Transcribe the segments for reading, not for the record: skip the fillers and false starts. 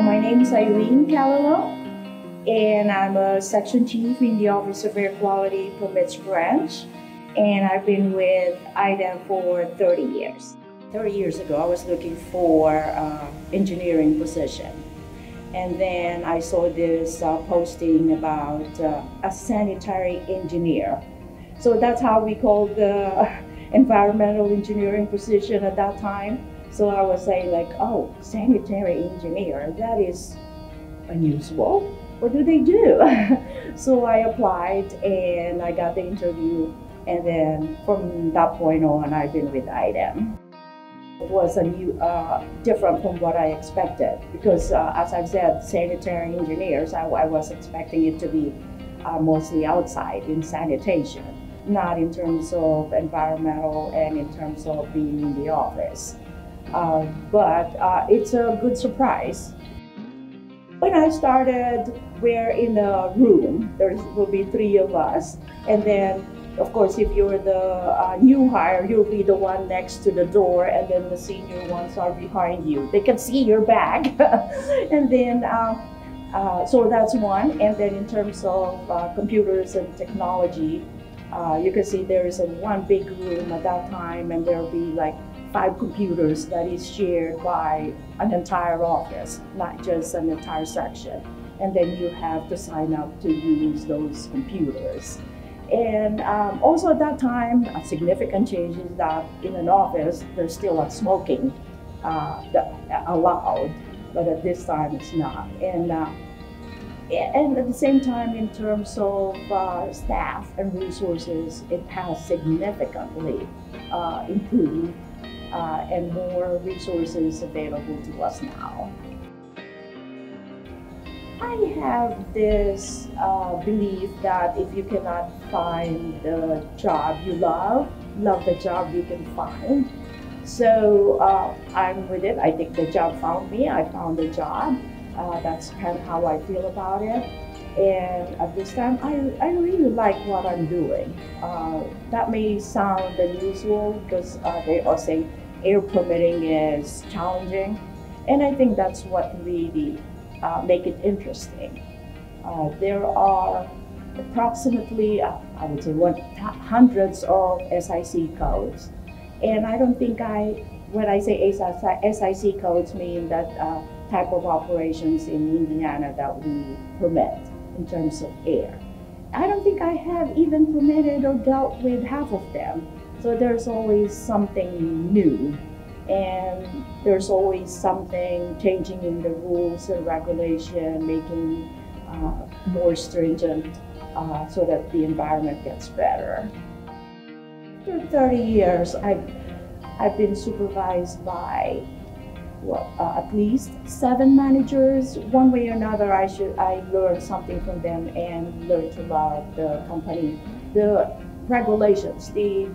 My name is Iryn, and I'm a section chief in the Office of Air Quality Permits branch. And I've been with IDEM for 30 years. 30 years ago, I was looking for engineering position. And then I saw this posting about a sanitary engineer. So that's how we called the environmental engineering position at that time. So I was saying like, oh, sanitary engineer, that is unusual. What do they do? So I applied and I got the interview. And then from that point on, I've been with IDEM. It was a new, different from what I expected because as I've said, sanitary engineers, I was expecting it to be mostly outside in sanitation, not in terms of environmental and in terms of being in the office. But it's a good surprise. When I started, we're in a room. There will be 3 of us. And then, of course, if you're the new hire, you'll be the one next to the door, and then the senior ones are behind you. They can see your bag. And then, so that's one. And then in terms of computers and technology, you can see there is one big room at that time, and there'll be like 5 computers that is shared by an entire office, not just an entire section. And then you have to sign up to use those computers. And also at that time, a significant change is that in an office, there's still not smoking allowed, but at this time it's not. And at the same time, in terms of staff and resources, it has significantly improved and more resources available to us now. I have this belief that if you cannot find the job you love the job you can find. So I'm with it. I think the job found me. I found the job. That's kind of how I feel about it. And at this time, I really like what I'm doing. That may sound unusual because they all say air permitting is challenging. And I think that's what really make it interesting. There are approximately, I would say, hundreds of SIC codes. And I don't think when I say SIC codes mean that type of operations in Indiana that we permit in terms of air. I don't think I have even permitted or dealt with half of them. So there's always something new. And there's always something changing in the rules and regulation, making more stringent so that the environment gets better. For 30 years, I've been supervised by at least 7 managers. One way or another, I learned something from them and learned to love the company, the regulations, the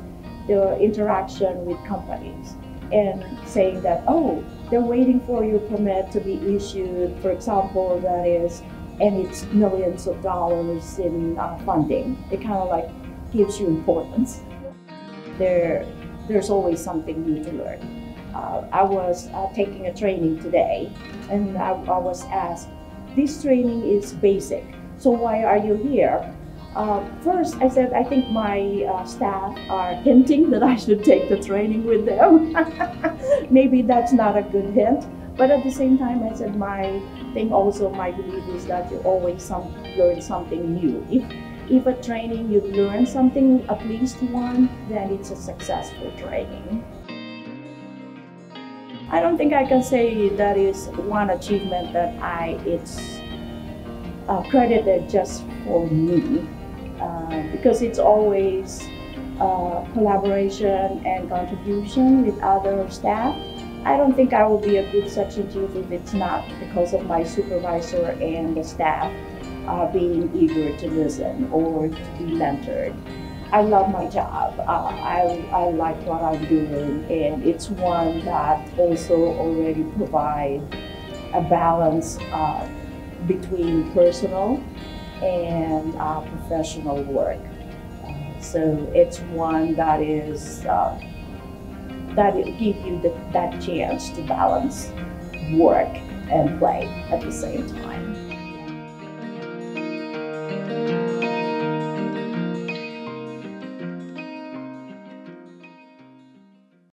interaction with companies. And saying that, oh, they're waiting for your permit to be issued, for example, and it's millions of dollars in funding. It kind of like gives you importance. There's always something new to learn. I was taking a training today, and I was asked, this training is basic, so why are you here? First, I said, I think my staff are hinting that I should take the training with them. Maybe that's not a good hint. But at the same time, I said, my belief is that you always learn something new. If a training you learn something, at least one, then it's a successful training. I don't think I can say that is one achievement that it's credited just for me. Because it's always collaboration and contribution with other staff. I don't think I will be a good section chief if it's not because of my supervisor and the staff being eager to listen or to be mentored. I love my job. I like what I'm doing, and it's one that also already provides a balance between personal and professional work. So it's one that that gives you that chance to balance work and play at the same time.